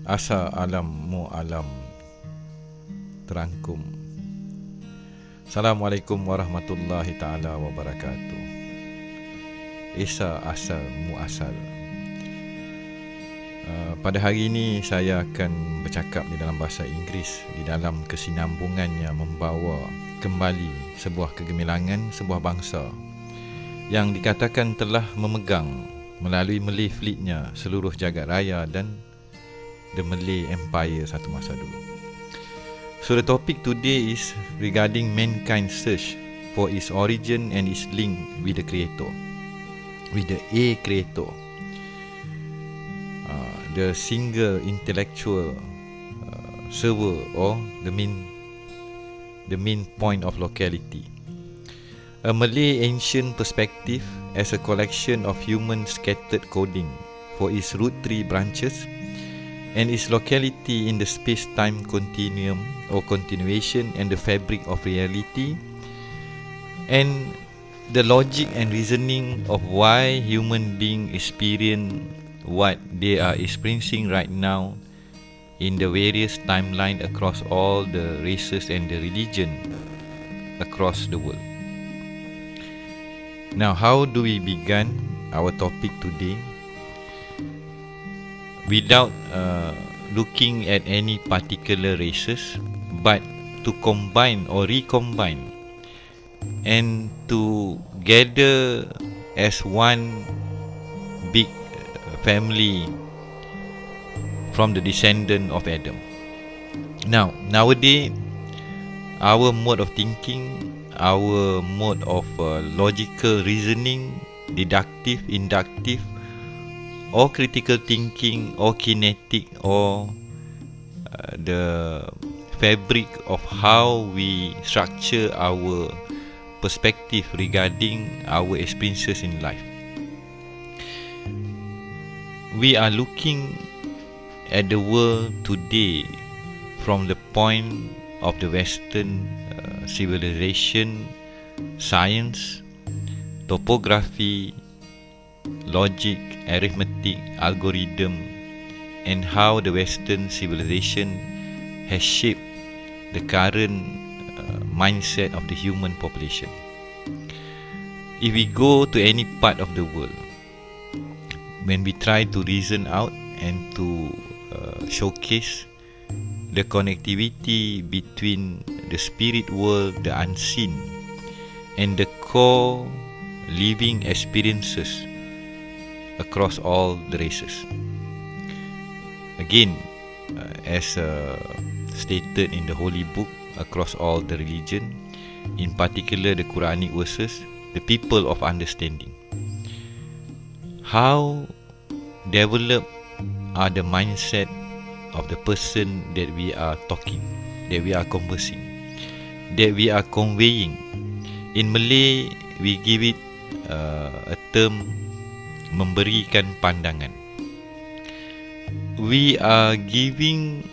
Asa alam mu alam terangkum. Assalamualaikum warahmatullahi ta'ala wabarakatuh. Esa asal mu asal. Pada hari ini saya akan bercakap di dalam bahasa Inggeris, di dalam kesinambungannya membawa kembali sebuah kegemilangan, sebuah bangsa yang dikatakan telah memegang melalui Malay fleetnya seluruh jagat raya dan the Malay Empire satu masa dulu. So the topic today is regarding mankind's search for its origin and its link with the Creator, with the A Creator, the single intellectual server or the main point of locality. A Malay ancient perspective as a collection of human scattered coding for its root tree branches and its locality in the space-time continuum or continuation and the fabric of reality, and the logic and reasoning of why human beings experience what they are experiencing right now in the various timelines across all the races and the religion across the world. Now, how do we begin our topic today? Without looking at any particular races, but to combine or recombine and to gather as one big family from the descendant of Adam. Now, nowadays, our mode of thinking, our mode of logical reasoning, deductive, inductive, or critical thinking, or kinetic, or the fabric of how we structure our perspective regarding our experiences in life. We are looking at the world today from the point of the Western civilization, science, topography, logic, arithmetic, algorithm, and how the Western civilization has shaped the current mindset of the human population. If we go to any part of the world, when we try to reason out and to showcase the connectivity between the spirit world, the unseen, and the core living experiences across all the races. Again, as stated in the Holy Book, across all the religion, in particular the Quranic verses, the people of understanding. How developed are the mindset of the person that we are talking, that we are conversing, that we are conveying. In Malay, we give it a term, memberikan pandangan. We are giving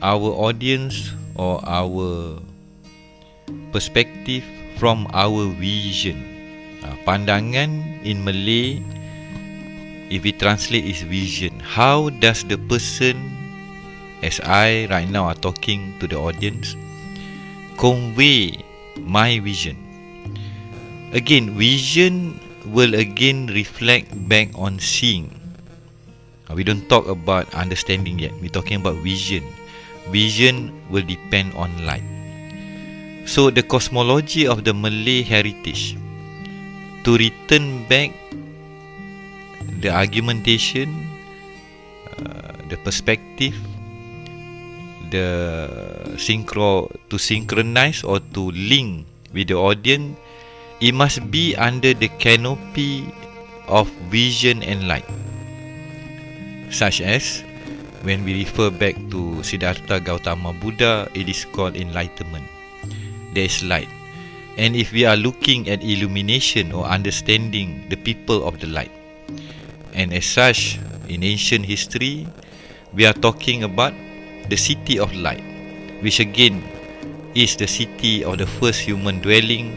our audience or our perspective from our vision. Pandangan in Malay, if we translate, is vision. How does the person, as I right now are talking to the audience, convey my vision? Again, vision will again reflect back on seeing. We don't talk about understanding yet. We're talking about vision. Vision will depend on light. So the cosmology of the Malay heritage, to return back the argumentation, the perspective, to synchronize or to link with the audience, it must be under the canopy of vision and light. Such as, when we refer back to Siddhartha Gautama Buddha, it is called enlightenment. There is light. And if we are looking at illumination or understanding the people of the light, and as such, in ancient history, we are talking about the city of light, which again is the city of the first human dwelling,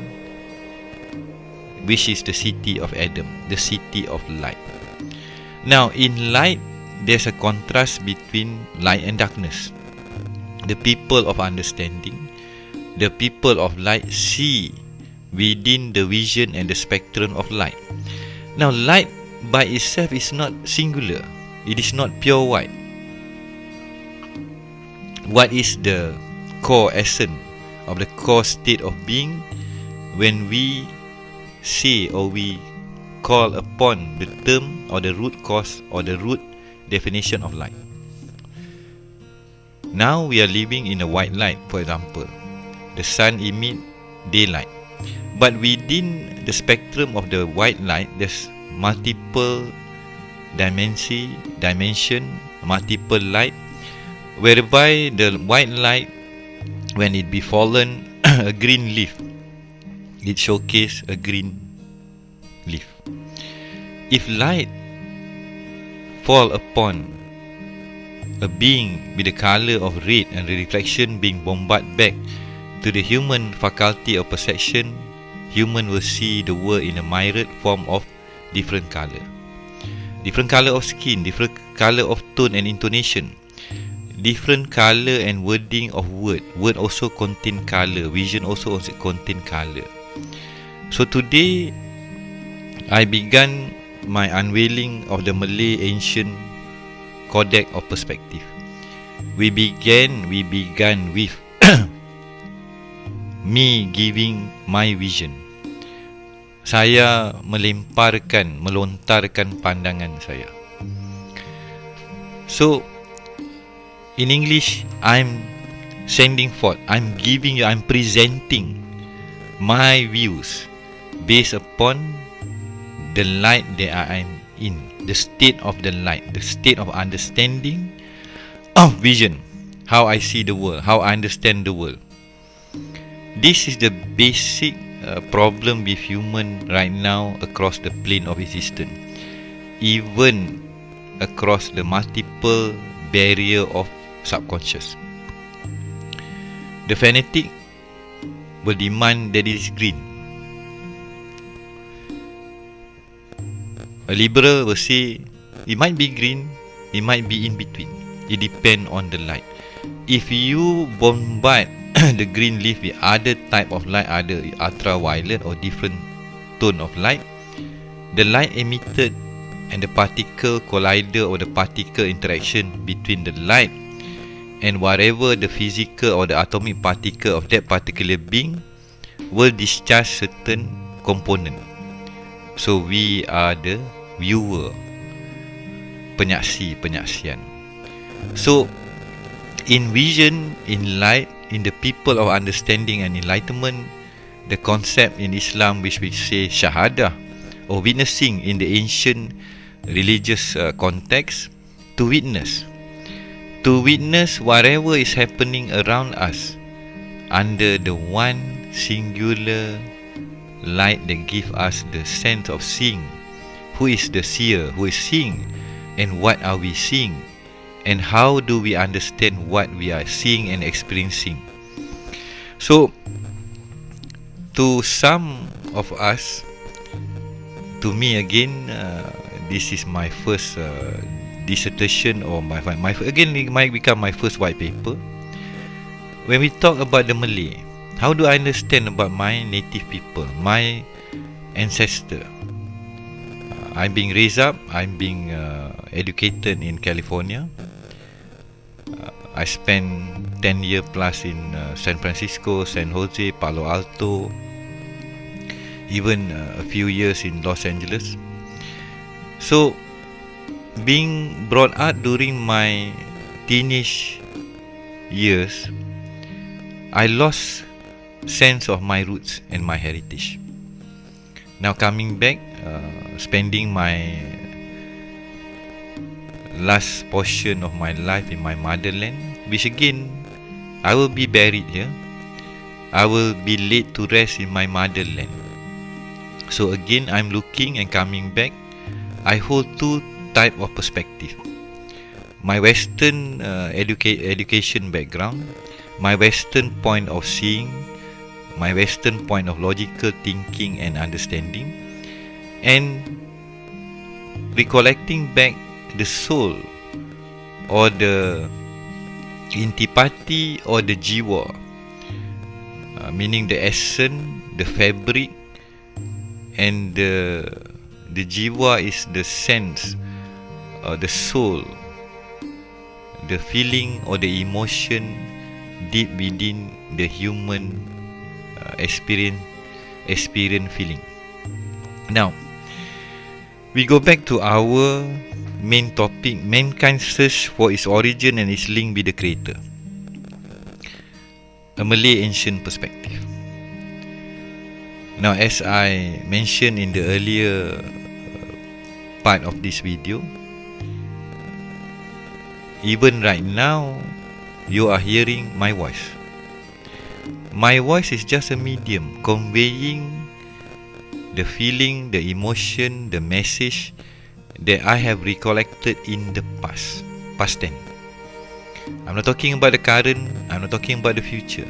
which is the city of Adam, the city of light. Now, in light, there's a contrast between light and darkness. The people of understanding, the people of light see within the vision and the spectrum of light. Now, light by itself is not singular. It is not pure white. What is the core essence of the core state of being when we say or we call upon the term or the root cause or the root definition of light? Now we are living in a white light, for example. The sun emits daylight. But within the spectrum of the white light, there's multiple dimension, multiple light, whereby the white light, when it befallen a green leaf, it showcases a green leaf. If light fall upon a being with the color of red and the reflection being bombarded back to the human faculty of perception, human will see the world in a mirrored form of different color. Different color of skin, different color of tone and intonation, different color and wording of word. Word also contain color, vision also contain color. So today, I began my unveiling of the Malay ancient codex of perspective. We began with me giving my vision. Saya melontarkan pandangan saya. So, in English, I'm sending forth, I'm presenting my views based upon the light that I am in, the state of the light, the state of understanding of vision, how I see the world, how I understand the world. This is the basic problem with human right now across the plane of existence, even across the multiple barrier of subconscious. The fanatic will demand that it is green. A liberal will say it might be green, it might be in between. It depends on the light. If you bombard the green leaf with other type of light, either ultraviolet or different tone of light, the light emitted and the particle collider or the particle interaction between the light and whatever the physical or the atomic particle of that particular being will discharge certain component. So we are the viewer, penyaksian. So in vision, in light, in the people of understanding and enlightenment, the concept in Islam which we say shahadah or witnessing in the ancient religious context, to witness whatever is happening around us under the one singular light that gives us the sense of seeing. Who is the seer? Who is seeing? And what are we seeing? And how do we understand what we are seeing and experiencing? So, to some of us, to me again, this is my first dissertation, or again it might become my first white paper. When we talk about the Malay, how do I understand about my native people, my ancestor? I'm being raised up, I'm being educated in California. I spent 10 years plus in San Francisco, San Jose, Palo Alto, even a few years in Los Angeles. So, being brought up during my teenage years, I lost sense of my roots and my heritage. Now coming back, spending my last portion of my life in my motherland, which again, I will be buried here. I will be laid to rest in my motherland. So again, I'm looking and coming back. I hold two type of perspective. My Western education background, my Western point of seeing, my Western point of logical thinking and understanding, and recollecting back the soul or the intipati or the jiwa, meaning the essence, the fabric, and the jiwa is the sense, the soul, the feeling or the emotion deep within the human experience feeling. Now, we go back to our main topic, mankind's search for its origin and its link with the Creator. A Malay ancient perspective. Now, as I mentioned in the earlier part of this video, even right now, you are hearing my voice. My voice is just a medium conveying the feeling, the emotion, the message that I have recollected in the past tense. I'm not talking about the current, I'm not talking about the future.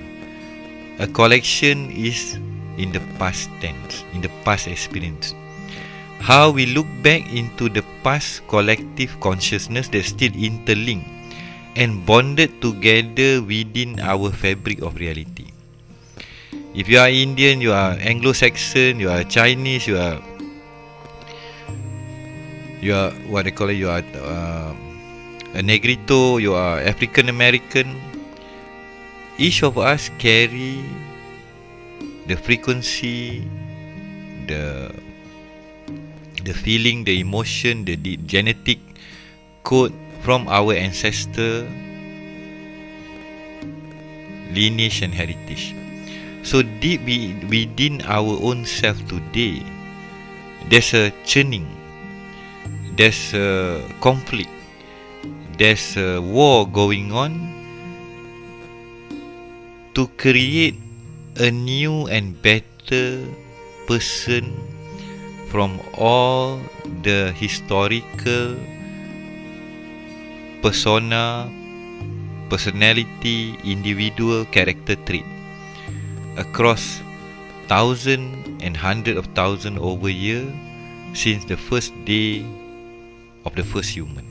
A collection is in the past tense, in the past experience. How we look back into the past collective consciousness that's still interlinked and bonded together within our fabric of reality. If you are Indian, you are Anglo-Saxon, you are Chinese, you are what they call it, you are a Negrito, you are African American. Each of us carry the frequency, the feeling, the emotion, the genetic code from our ancestor lineage and heritage. So deep within our own self today, there's a churning, there's a conflict, there's a war going on to create a new and better person from all the historical persona, personality, individual character trait across thousands and hundreds of thousands over years since the first day of the first human.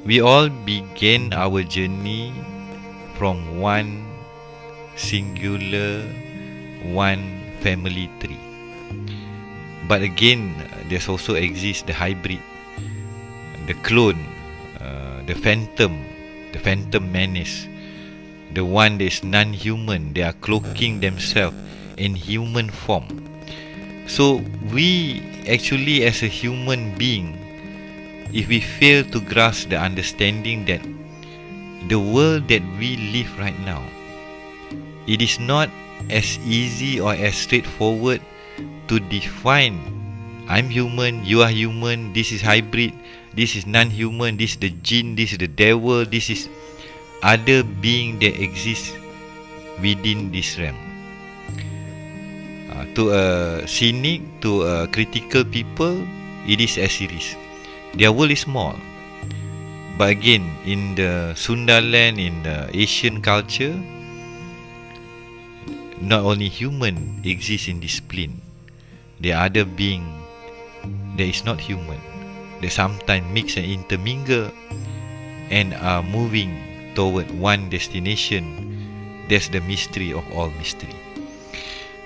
We all began our journey from one singular, one family tree. But again, there's also exists the hybrid, the clone, the phantom menace, the one that is non-human. They are cloaking themselves in human form. So we actually, as a human being, if we fail to grasp the understanding that the world that we live right now, it is not as easy or as straightforward to define I'm human, you are human, this is hybrid, this is non-human, this is the jinn, this is the devil, this is other being that exists within this realm. To a cynic, to a critical people, it is as it is. Their world is small. But again, in the Sundaland, in the Asian culture, not only human exists in this plane. There are other being that is not human. They sometimes mix and intermingle and are moving toward one destination. That's the mystery of all mystery.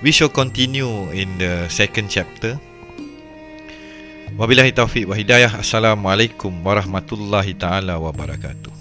We shall continue in the second chapter. Wabillahi taufiq wa hidayah. Assalamualaikum warahmatullahi taala wabarakatuh.